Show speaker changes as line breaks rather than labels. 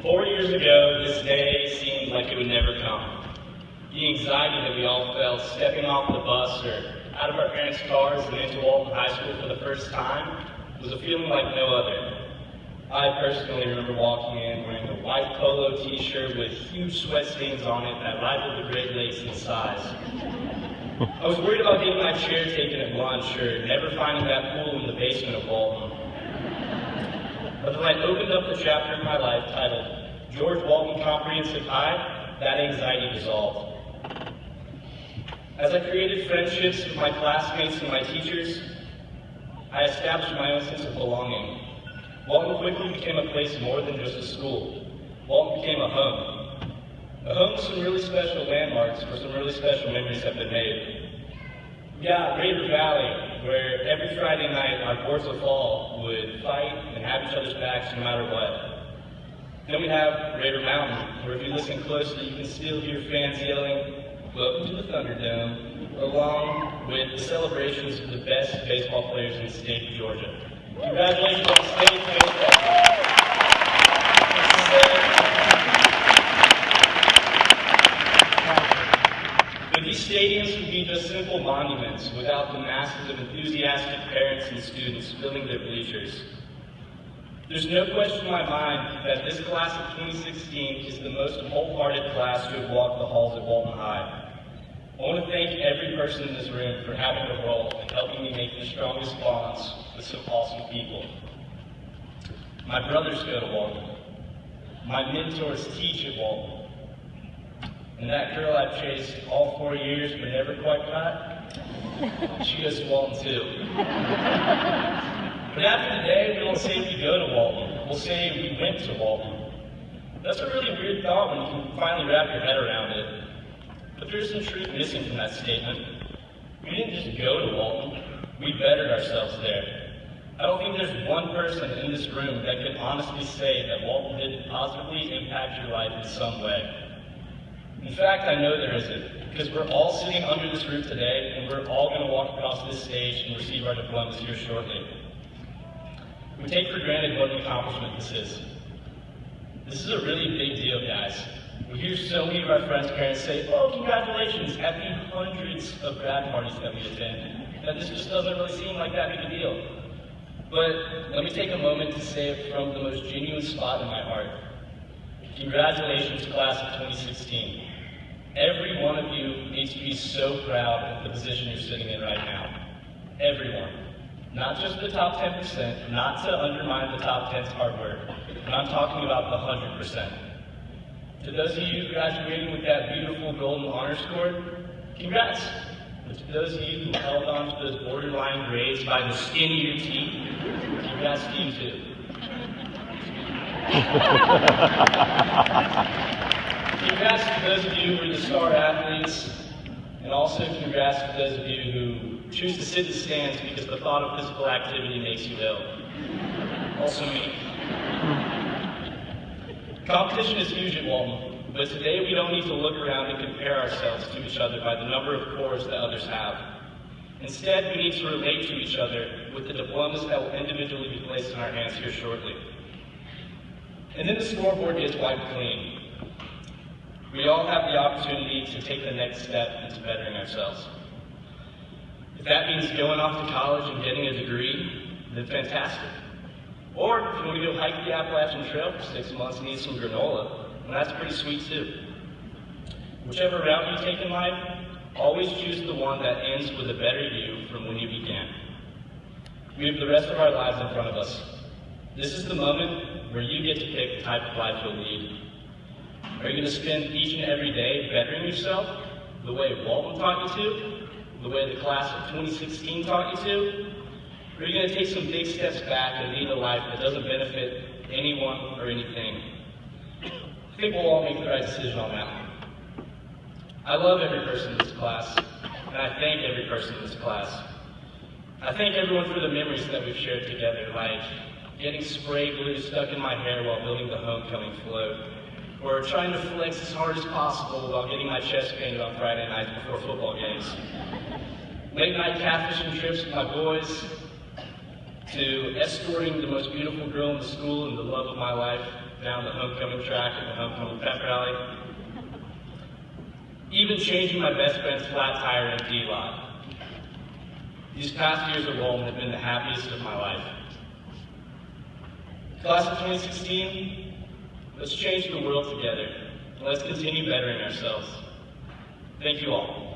4 years ago, this day seemed like it would never come. The anxiety that we all felt stepping off the bus or out of our parents' cars and into Walton High School for the first time was a feeling like no other. I personally remember walking in wearing a white polo t-shirt with huge sweat stains on it that rivaled the Great Lakes in size. I was worried about getting my chair taken at lunch or never finding that pool in the basement of Walton. But when I opened up the chapter of my life titled George Walton Comprehensive High, that anxiety dissolved. As I created friendships with my classmates and my teachers, I established my own sense of belonging. Walton quickly became a place more than just a school. Walton became a home. A home with some really special landmarks where some really special memories have been made. We got Raider Valley, where every Friday night our boards of fall would fight and have each other's backs no matter what. Then we have Raider Mountain, where if you listen closely, you can still hear fans yelling, "Welcome to the Thunderdome," along with the celebrations of the best baseball players in the state of Georgia. Congratulations on the state baseball. But these stadiums would be just simple monuments without the masses of enthusiastic parents and students filling their bleachers. There's no question in my mind that this class of 2016 is the most wholehearted class to have walked the halls at Walton High. I want to thank every person in this room for having a role in helping me make the strongest bonds with some awesome people. My brothers go to Walton. My mentors teach at Walton. And that girl I've chased all 4 years but never quite caught, she goes to Walton too. But after today, we won't say we go to Walton. We'll say we went to Walton. That's a really weird thought when you can finally wrap your head around it. But there's some truth missing from that statement. We didn't just go to Walton, we bettered ourselves there. I don't think there's one person in this room that can honestly say that Walton didn't positively impact your life in some way. In fact, I know there isn't, because we're all sitting under this roof today, and we're all going to walk across this stage and receive our diplomas here shortly. We take for granted what an accomplishment this is. This is a really big deal, guys. We hear so many of our friends' parents say, "Oh, congratulations," at the hundreds of grad parties that we attend, that this just doesn't really seem like that big a deal. But let me take a moment to say it from the most genuine spot in my heart. Congratulations, class of 2016. Every one of you needs to be so proud of the position you're sitting in right now. Everyone. Not just the top 10%, not to undermine the top 10's hard work, but I'm talking about the 100%. To those of you graduating with that beautiful golden honor score, congrats. But to those of you who held on to those borderline grades by the skin of your teeth, congrats to you too. Congrats to those of you who are the star athletes, and also congrats to those of you who choose to sit in the stands because the thought of physical activity makes you ill. Also me. Competition is huge at Walton, but today we don't need to look around and compare ourselves to each other by the number of cores that others have. Instead, we need to relate to each other with the diplomas that will individually be placed in our hands here shortly. And then the scoreboard gets wiped clean. We all have the opportunity to take the next step into bettering ourselves. If that means going off to college and getting a degree, then fantastic. Or if you want to go hike the Appalachian Trail for 6 months and eat some granola, then that's pretty sweet too. Whichever route you take in life, always choose the one that ends with a better you from when you began. We have the rest of our lives in front of us. This is the moment where you get to pick the type of life you'll lead. Are you going to spend each and every day bettering yourself the way Walton taught you to, the way the class of 2016 taught you to? Or are you going to take some big steps back and lead a life that doesn't benefit anyone or anything? I think we'll all make the right decision on that one. I love every person in this class, and I thank every person in this class. I thank everyone for the memories that we've shared together, like getting spray glue stuck in my hair while building the homecoming float, or trying to flex as hard as possible while getting my chest painted on Friday nights before football games. Late night catfishing trips with my boys, to escorting the most beautiful girl in the school and the love of my life down the homecoming track at the homecoming pep rally, even changing my best friend's flat tire in a D-lot. These past years at Walton have been the happiest of my life. Class of 2016, let's change the world together, and let's continue bettering ourselves. Thank you all.